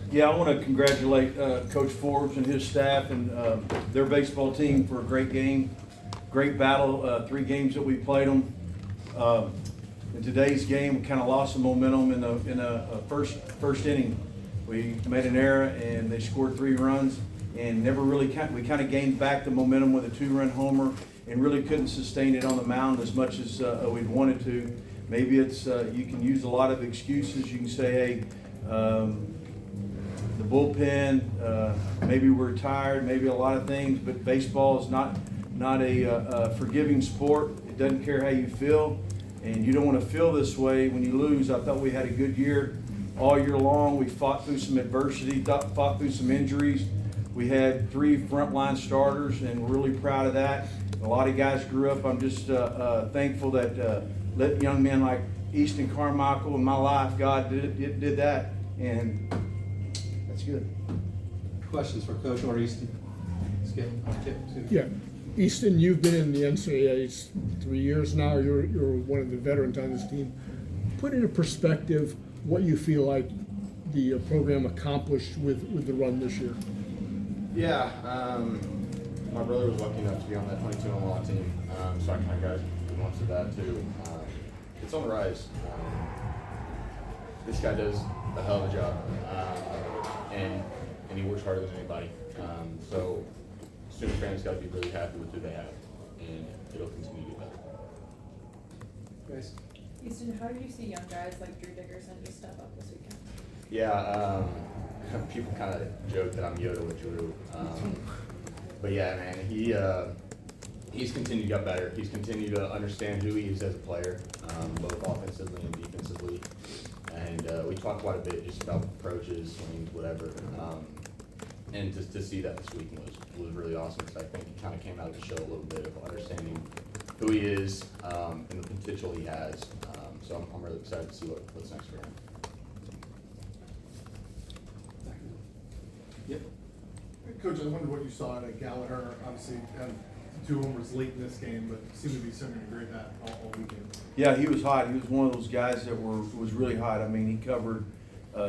Yeah, I want to congratulate Coach Forbes and his staff and their baseball team for a great game, great battle. 3 games that we played them. In today's game, we kind of lost some momentum in the first inning. We made an error and they scored 3 runs and never really we kind of gained back the momentum with a 2-run homer and really couldn't sustain it on the mound as much as we'd wanted to. Maybe it's you can use a lot of excuses. You can say, hey. The bullpen, maybe we're tired, maybe a lot of things, but baseball is not a forgiving sport. It doesn't care how you feel, and you don't want to feel this way when you lose. I thought we had a good year all year long. We fought through some adversity, fought through some injuries. We had 3 frontline starters, and we're really proud of that. A lot of guys grew up. I'm just thankful that let young men like Easton Carmichael in my life, God did that, and that's good. Questions for Coach or Easton? Skip. Yeah, Easton, you've been in the NCAAs 3 years now. You're one of the veterans on this team. Put into perspective what you feel like the program accomplished with the run this year. Yeah, my brother was lucky enough to be on that 22-1 team, so I kind of got glimpse of that too. It's on the rise. This guy does a hell of a job, and he works harder than anybody. So student fans got to be really happy with who they have, and it'll continue to get better. Guys. Easton, how did you see young guys like Drew Dickerson just step up this weekend? Yeah, people kind of joke that I'm Yoda with Drew, but yeah, man, he's continued to get better. He's continued to understand who he is as a player, both offensively and defensively. And we talked quite a bit just about approaches, swings, whatever. And just to see that this weekend was really awesome because I think he kind of came out to show a little bit of understanding who he is and the potential he has. So I'm really excited to see what's next for him. Yep. Coach, I wonder what you saw at Gallagher. Obviously, had 2 homers late in this game, but seemed to be sending a great bat all weekend. Yeah, he was hot. He was one of those guys that was really hot. I mean, he covered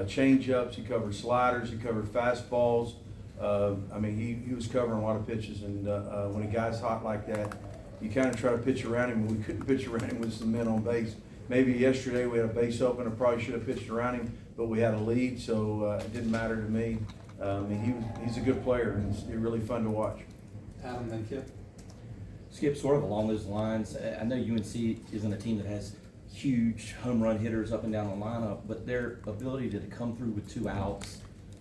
change-ups, he covered sliders, he covered fastballs. I mean, he was covering a lot of pitches, and when a guy's hot like that, you kind of try to pitch around him. We couldn't pitch around him with some men on base. Maybe yesterday we had a base open. I probably should have pitched around him, but we had a lead, so it didn't matter to me. He's a good player, and it's really fun to watch. Adam, then Kip. Skip, sort of along those lines, I know UNC isn't a team that has huge home run hitters up and down the lineup, but their ability to come through with 2 outs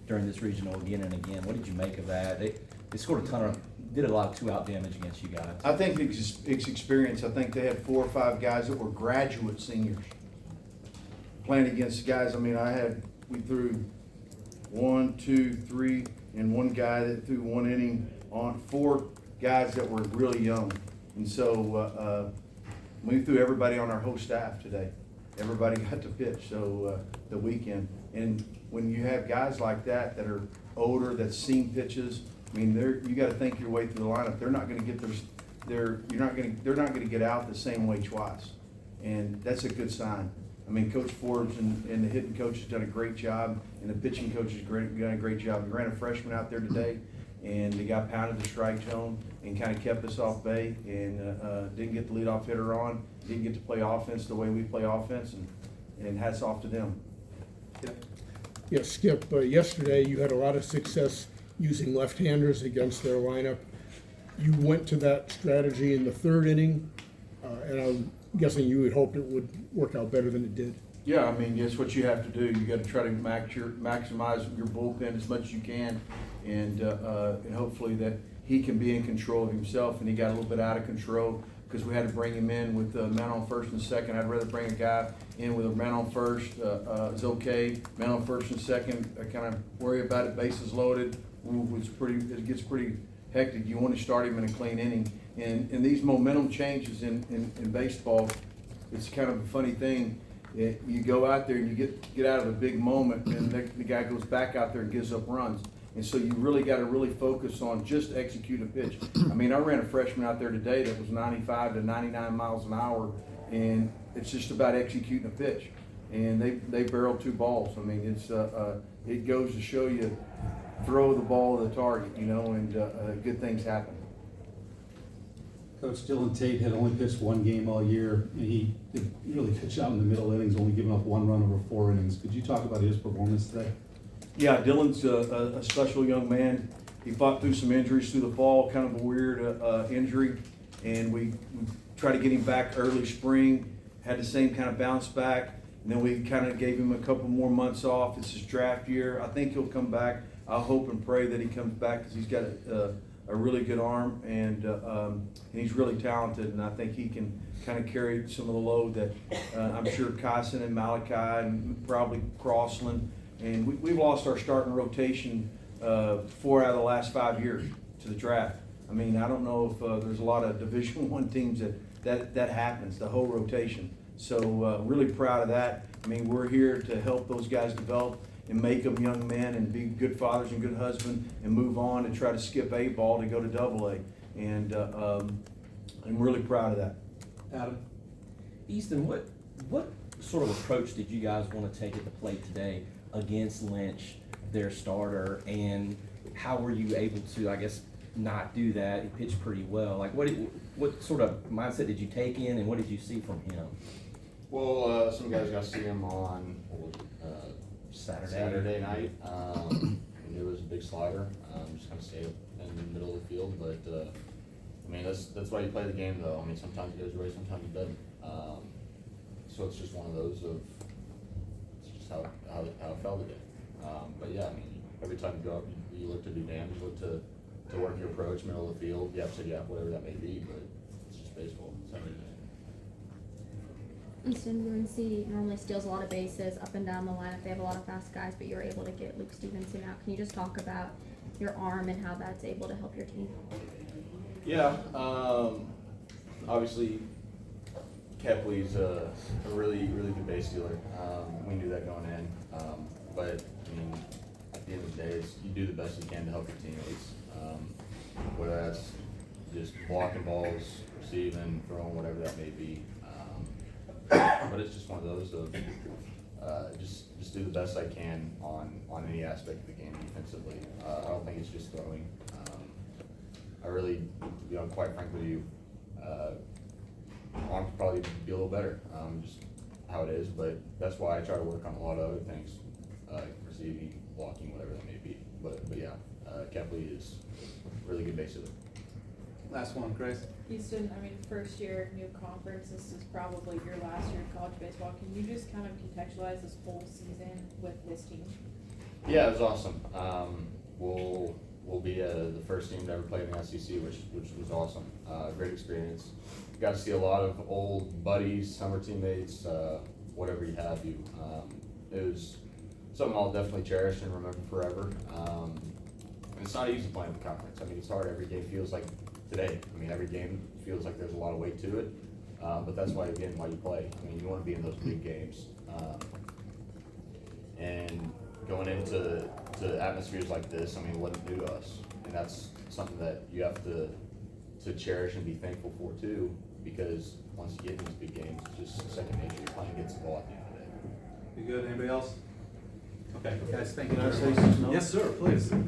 during this regional again and again, what did you make of that? They scored did a lot of 2-out damage against you guys. I think it's experience. I think they had 4 or 5 guys that were graduate seniors playing against guys. I mean, we threw 1, 2, 3, and 1 guy that threw 1 inning on 4 guys that were really young. And so we threw everybody on our whole staff today. Everybody got to pitch, so the weekend. And when you have guys like that are older, that's seen pitches, I mean, you got to think your way through the lineup. They're not going to get they're not going to get out the same way twice, and that's a good sign. I mean, Coach Forbes and the hitting coach has done a great job, and the pitching coach has done a great job. We ran a freshman out there today, and the guy pounded the strike zone and kind of kept us off base, and didn't get the leadoff hitter on, didn't get to play offense the way we play offense, and hats off to them. Yep. Yeah, Skip, yesterday you had a lot of success using left-handers against their lineup. You went to that strategy in the 3rd inning, and I'm guessing you had hoped it would work out better than it did. Yeah, I mean, that's what you have to do. You got to try to maximize your bullpen as much as you can, and hopefully that he can be in control of himself. And he got a little bit out of control because we had to bring him in with man on first and second. I'd rather bring a guy in with a man on first. It's okay. Man on first and second. I kind of worry about it. Bases loaded. It gets pretty hectic. You want to start him in a clean inning. And these momentum changes in baseball, it's kind of a funny thing. You go out there and you get out of a big moment, and the guy goes back out there and gives up runs. And so you really got to really focus on just execute a pitch. I mean, I ran a freshman out there today that was 95 to 99 miles an hour, and it's just about executing a pitch. and they barreled 2 balls. I mean, it goes to show you, throw the ball to the target, and good things happen. Coach, Dylan Tate had only pitched 1 game all year, and he did really pitch out in the middle innings, only giving up 1 run over 4 innings. Could you talk about his performance today? Yeah, Dylan's a special young man. He fought through some injuries through the fall, kind of a weird injury, and we tried to get him back early spring, had the same kind of bounce back, and then we kind of gave him a couple more months off. It's his draft year. I think he'll come back. I hope and pray that he comes back because he's got a really good arm, and he's really talented, and I think he can kind of carry some of the load that I'm sure Kyson and Malachi and probably Crossland, and we've lost our starting rotation 4 out of the last 5 years to the draft. I mean, I don't know if there's a lot of Division I teams that happens, the whole rotation. So really proud of that. I mean, we're here to help those guys develop and make them young men and be good fathers and good husbands and move on and try to skip A ball to go to AA. And I'm really proud of that. Adam? Easton, what sort of approach did you guys want to take at the plate today against Lynch, their starter, and how were you able to, I guess, not do that? He pitched pretty well. Like, what sort of mindset did you take in, and what did you see from him? Well, some guys got to see him on Saturday night. It was a big slider. Just kind of stayed in the middle of the field, but I mean that's why you play the game, though. I mean, sometimes it goes right, sometimes it doesn't. So it's just one of those it's just how it fell today. But yeah, I mean, every time you go up, you look to do damage, you look to work your approach, middle of the field, whatever that may be. But it's just baseball. It's every day. Easton, UNC normally steals a lot of bases up and down the lineup. They have a lot of fast guys, but you're able to get Luke Stevenson out. Can you just talk about your arm and how that's able to help your team? Yeah, obviously Kepley's a really good base stealer. We knew that going in, but I mean, at the end of the day, you do the best you can to help your teammates. Whether that's just blocking balls, receiving, throwing, whatever that may be. But it's just one of those of just do the best I can on any aspect of the game defensively. I don't think it's just throwing. I really, quite frankly, with you, arm could probably be a little better, just how it is. But that's why I try to work on a lot of other things, receiving, blocking, whatever that may be. But yeah, Kepley is a really good base hitter. Last one, Grace. Easton, I mean, first year, new conference, this is probably your last year of college baseball. Can you just kind of contextualize this whole season with this team? Yeah, it was awesome. We'll be the first team to ever play in the SEC, which was awesome. Great experience. Got to see a lot of old buddies, summer teammates, whatever you have you. It was something I'll definitely cherish and remember forever. And it's not easy playing the conference. I mean, it's hard. Every game feels like today. I mean, every game feels like there's a lot of weight to it. But that's why you play. I mean, you want to be in those big games. And going into atmospheres like this, I mean, it wasn't new to us. And that's something that you have to cherish and be thankful for too, because once you get in these big games, it's just second nature. You're playing against the ball at the end of the day. You good? Anybody else? Okay, guys, thank you. Can I very say much. something else? Yes, sir, please.